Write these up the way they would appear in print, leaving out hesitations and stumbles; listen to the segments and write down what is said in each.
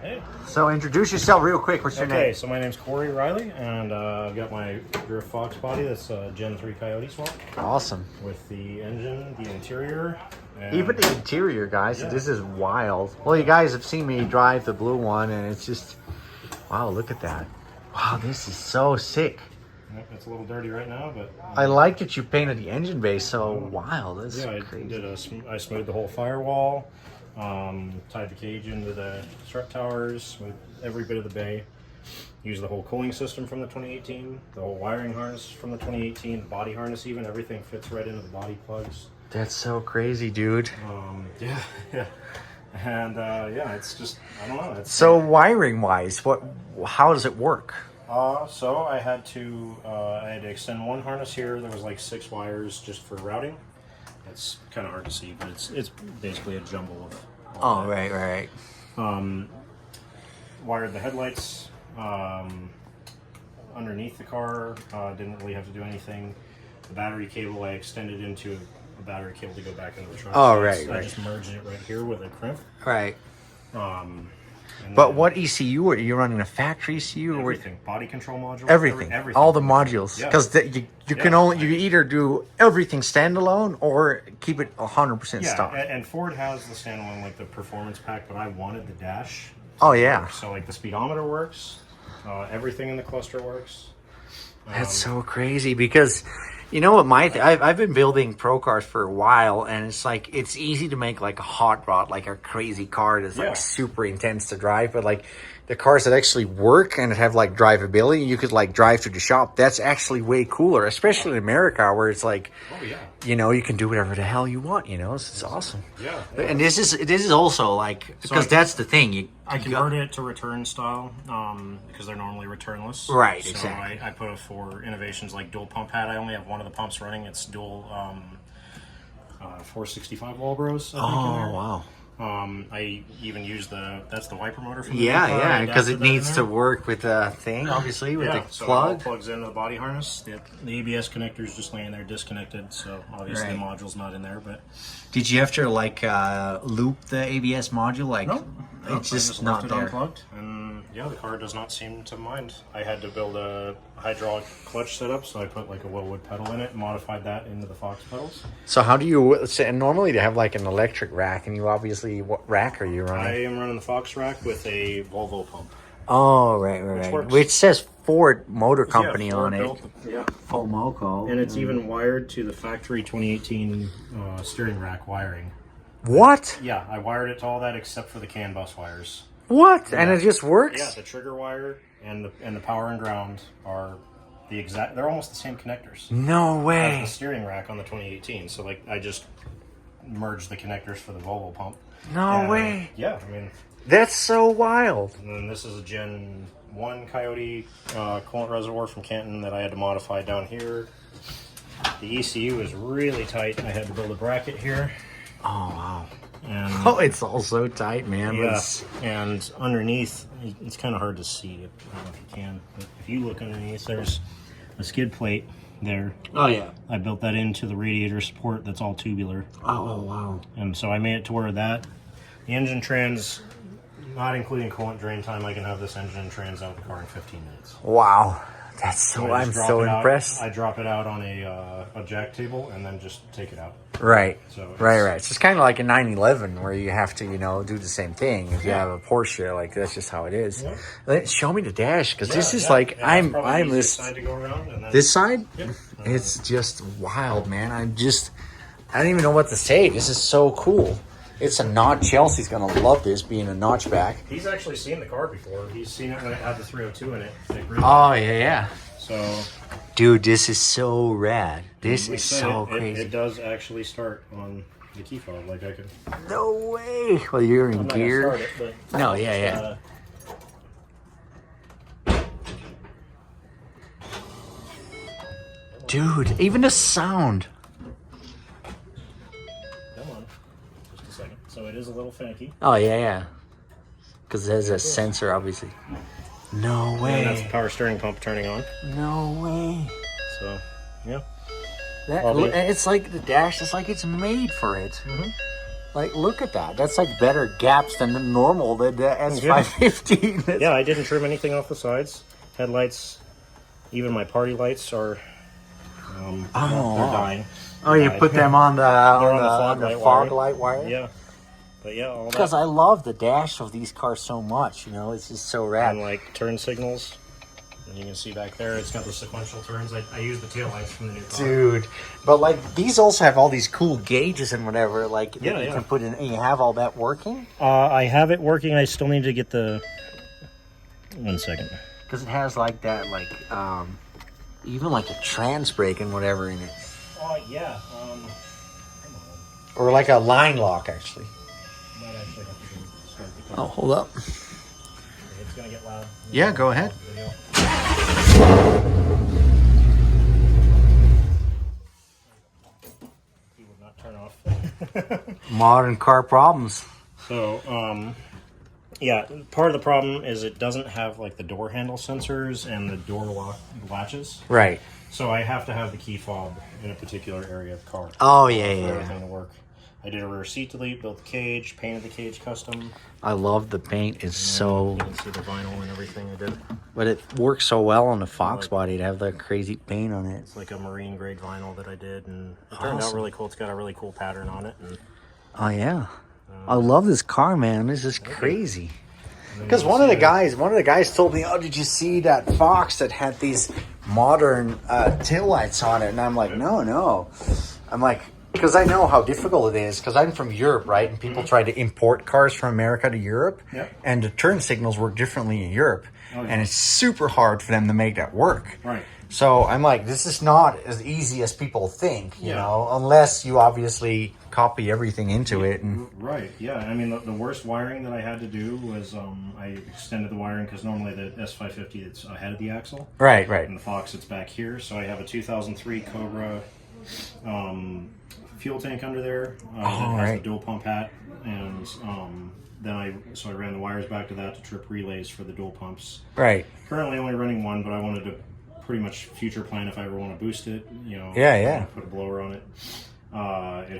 Hey. So introduce yourself real quick. What's your name? Okay, so my name's Corey Riley, and I've got my Drift Fox Body. That's a Gen 3 Coyote swap. Awesome. With the engine, the interior. And even the interior, guys. Yeah. This is wild. Well, you guys have seen me drive the blue one, and it's just, wow, look at that. Wow, this is so sick. It's a little dirty right now, but... I like that you painted the engine base so wild. This is crazy. I smoothed the whole firewall, tied the cage into the strut towers, smoothed every bit of the bay. Used the whole cooling system from the 2018, the whole wiring harness from the 2018, the body harness even, everything fits right into the body plugs. That's so crazy, dude. Yeah. And yeah, it's just, I don't know. So wiring-wise, how does it work? So I had to extend one harness here. There was like 6 wires just for routing. It's kind of hard to see, but it's basically a jumble of all that. Right. Wired the headlights underneath the car. Didn't really have to do anything. The battery cable I extended into a battery cable to go back into the truck. Right. I just merged it right here with a crimp. Right. But what ECU are you running? A factory ECU? Everything. Body control module. Everything. All the modules. Because you can only either do everything standalone or keep it 100% stock. And Ford has the standalone, like the performance pack, but I wanted the dash. Oh yeah. So like the speedometer works. Everything in the cluster works. That's so crazy because, you know what, I've been building pro cars for a while, and it's like, it's easy to make like a hot rod, like a crazy car that's like super intense to drive, but like the cars that actually work and have like drivability, you could like drive to the shop. That's actually way cooler, especially in America where it's like, you know, you can do whatever the hell you want, you know, it's awesome. Yeah. And this is also like, because that's the thing. I converted it to return style because they're normally returnless. Right, so exactly. I put it for innovations like dual pump pad. I only have one of the pumps running. It's dual 465 Walbros. Wow. I even use that's the wiper motor from the yeah, because it needs to work with the thing, obviously, with the plug. It plugs into the body harness. The ABS connector is just laying there disconnected, so obviously the module's not in there. But did you have to like loop the ABS module? Like, no, it's just not there. Unplugged, and yeah, the car does not seem to mind. I had to build a hydraulic clutch setup, so I put like a Wout pedal in it and modified that into the Fox pedals. So how do you say, normally they have like an electric rack, and you obviously, what rack are you running? I am running the Fox rack with a Volvo pump. Oh, right. Which says Ford Motor Company Ford on built it. Full Moco. And it's even wired to the factory 2018 steering rack wiring. What? Yeah, I wired it to all that except for the CAN bus wires. What? Yeah. And it just works? Yeah, the trigger wire and the power and ground are they're almost the same connectors. No way. As the steering rack on the 2018. So like I just merged the connectors for the Volvo pump. No way. Yeah, I mean, that's so wild. And then this is a Gen 1 Coyote coolant reservoir from Canton that I had to modify down here. The ECU is really tight. I had to build a bracket here. Oh, wow. And it's all so tight, man. Yeah, and underneath, it's kind of hard to see. I don't know if you can, but if you look underneath, there's a skid plate there. Oh, yeah. I built that into the radiator support. That's all tubular. Oh, wow. And so I made it to where the engine trans, not including coolant drain time, I can have this engine and trans out of the car in 15 minutes. Wow. That's so, I'm so impressed. I drop it out on a jack table and then just take it out. Right. So right. So it's kind of like a 911 where you have to, you know, do the same thing. If you have a Porsche, like that's just how it is. Yeah. Show me the dash because this is like I'm this side to go around and then, this side. Yeah. It's just wild, man. I don't even know what to say. This is so cool. It's a notch. Chelsea's gonna love this being a notchback. He's actually seen the car before. He's seen it when it had the 302 in it. Oh yeah. So, dude, this is so rad. This is so crazy. It does actually start on the key fob, like I could. No way. Well, you're in gear. I'm not gonna start it, but no, yeah. Dude, even the sound. So it is a little finicky. Oh, yeah. Because it has a sensor, obviously. No way. And that's the power steering pump turning on. No way. So, yeah. It's like the dash, it's like it's made for it. Like, look at that. That's like better gaps than the normal, the S550. Yeah, I didn't trim anything off the sides. Headlights, even my party lights are they're dying. Oh, you put them on the fog light wire? Yeah. But yeah, all that. Because I love the dash of these cars so much, you know, it's just so rad. And like turn signals. And you can see back there, it's got the sequential turns. I use the taillights from the new car. Dude, but like these also have all these cool gauges and whatever. Like you can put in. You have all that working. I have it working. I still need to get the. 1 second. Because it has like that, like even like a trans brake and whatever in it. Yeah. Or like a line lock, actually. Might actually have to start the car. Oh, hold up. It's gonna get loud. Yeah, go ahead. He would not turn off. Modern car problems. So, yeah, part of the problem is it doesn't have like the door handle sensors and the door lock latches. Right. So I have to have the key fob in a particular area of the car. Oh, for yeah. everything to work. I did a rear seat delete, built the cage, painted the cage custom. I love the paint. It's so... You can see the vinyl and everything I did. But it works so well on the Fox body to have that crazy paint on it. It's like a marine grade vinyl that I did, and it turned out really cool. It's got a really cool pattern on it. And, oh, yeah. I love this car, man. This is crazy. Because one of the guys told me, "Oh, did you see that Fox that had these modern tail lights on it?" And I'm like, no. I'm like, because I know how difficult it is. Because I'm from Europe, right? And people try to import cars from America to Europe, and the turn signals work differently in Europe, and it's super hard for them to make that work. Right. So I'm like, this is not as easy as people think, you know, unless you obviously copy everything into it. And right, yeah. I mean, the worst wiring that I had to do was I extended the wiring because normally the S550 it's ahead of the axle. Right. And the Fox it's back here. So I have a 2003 Cobra fuel tank under there that has the dual pump hat, and then I ran the wires back to that to trip relays for the dual pumps. Right. Currently only running one, but I wanted to pretty much future plan if I ever want to boost it, you know. Yeah. Put a blower on it.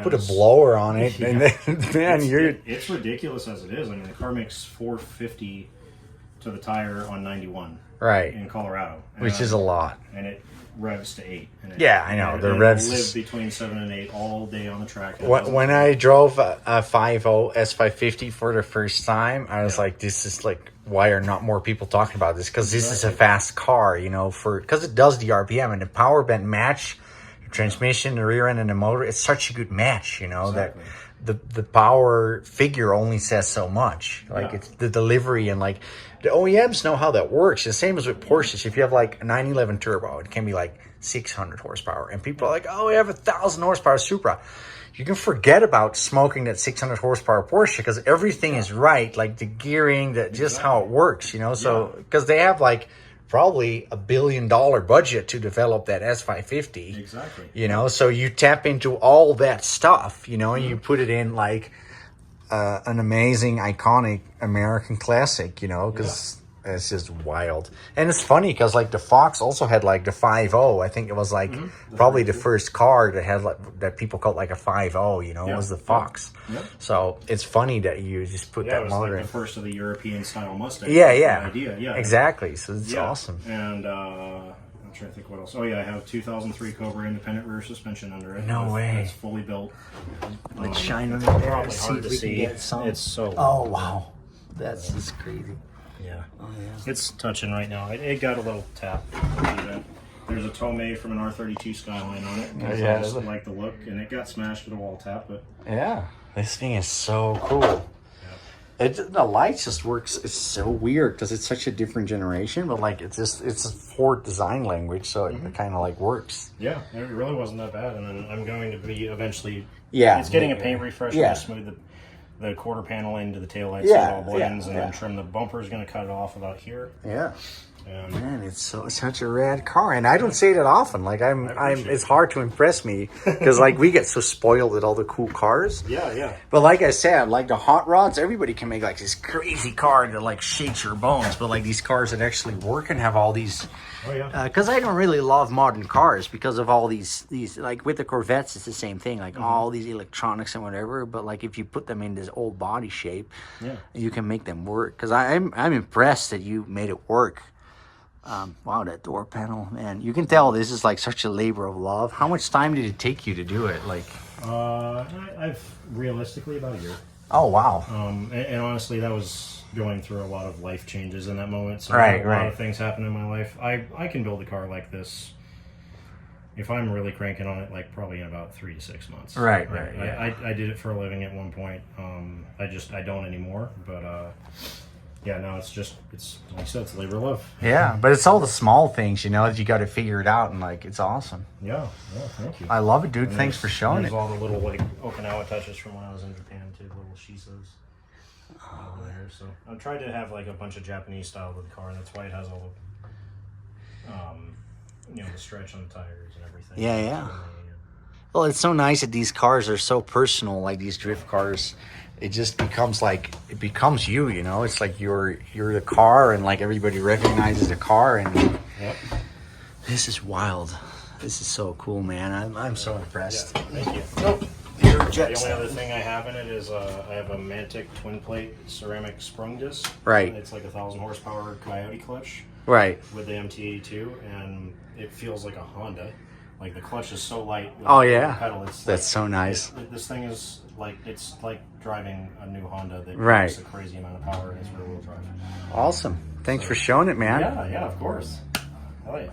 Put a blower on it, and then, man, it's ridiculous as it is. I mean, the car makes 450 to the tire on 91, right, in Colorado, which is a lot, and it revs to 8. And I know the revs live between 7 and 8 all day on the track. When I drove a 50 S550 for the first time, I was like, "This is like, why are not more people talking about this?" Because this is a fast car, you know, because it does the RPM and the power bend match. Transmission, the rear end, and the motor, it's such a good match, you know, that the power figure only says so much. Like, it's the delivery, and like the OEMs know how that works. The same as with Porsches. If you have like a 911 turbo, it can be like 600 horsepower, and people are like, "Oh, we have 1,000 horsepower Supra." You can forget about smoking that 600 horsepower Porsche because everything is right, like the gearing, just how it works, you know. So because they have like probably $1 billion budget to develop that S550. Exactly. You know, so you tap into all that stuff, you know, and you put it in like an amazing, iconic American classic, you know, because it's just wild. And it's funny because like the Fox also had like the 5.0. I think it was like probably the first car that had like that people called like a 5.0, you know, was the Fox. So it's funny that you just put that motor like in. the first of the European style Mustang. Idea. Exactly. So it's awesome. And I'm trying to think what else. Oh yeah, I have 2003 Cobra independent rear suspension under it. No way. It's fully built. Let's shine on it. Probably hard to see. It's so. Oh wow, that's just crazy. Yeah. Oh, yeah. It's touching right now. It got a little tap. There's a Tomei from an R32 Skyline on it. I just like the look, and it got smashed with a wall tap. But this thing is so cool. The lights just works. It's so weird because it's such a different generation, but like it's a Ford design language, so it kind of like works. Yeah, it really wasn't that bad. And then I'm going to be eventually. Yeah, it's getting a paint refresh to smooth the quarter panel into the taillights so it all blends, and then trim the bumper is going to cut it off about here. And Man, it's such a rad car, and I don't say that often. Like it's hard to impress me because like we get so spoiled with all the cool cars. yeah. But like I said, like the hot rods, everybody can make like this crazy car that like shakes your bones. But like these cars that actually work and have all these. Oh yeah. Because I don't really love modern cars because of all these like with the Corvettes, it's the same thing. Like all these electronics and whatever. But like if you put them in this old body shape, you can make them work. Because I'm impressed that you made it work. Wow, that door panel, man. You can tell this is like such a labor of love. How much time did it take you to do it? Like, I've realistically about a year. oh wow. And honestly, that was going through a lot of life changes in that moment. So Right, a lot of things happened in my life. I can build a car like this if I'm really cranking on it, like probably in about 3 to 6 months. Right. I did it for a living at one point. I don't anymore. But yeah, now it's like I said, it's labor of love. Yeah, but it's all the small things, that you got to figure it out, and like it's awesome. Yeah, thank you. I love it, dude. And Thanks for showing it. There's all the little like Okinawa touches from when I was in Japan too, little shisos over there. So I tried to have like a bunch of Japanese style with the car, and that's why it has all the the stretch on the tires and everything. Yeah. Well, it's so nice that these cars are so personal, like these drift cars. It just becomes you, It's like you're the car, and like everybody recognizes the car, and this is wild. This is so cool, man. I'm so impressed. Yeah, thank you. Nope. The only other thing I have in it is I have a Mantic twin plate ceramic sprung disc. Right. It's like 1,000 horsepower Coyote clutch. Right. With the MT82, and it feels like a Honda. Like the clutch is so light. With the pedal. That's so nice. This thing is it's like driving a new Honda that makes a crazy amount of power and it's rear wheel drive. Awesome. Thanks for showing it, man. Yeah, of course. Hell yeah.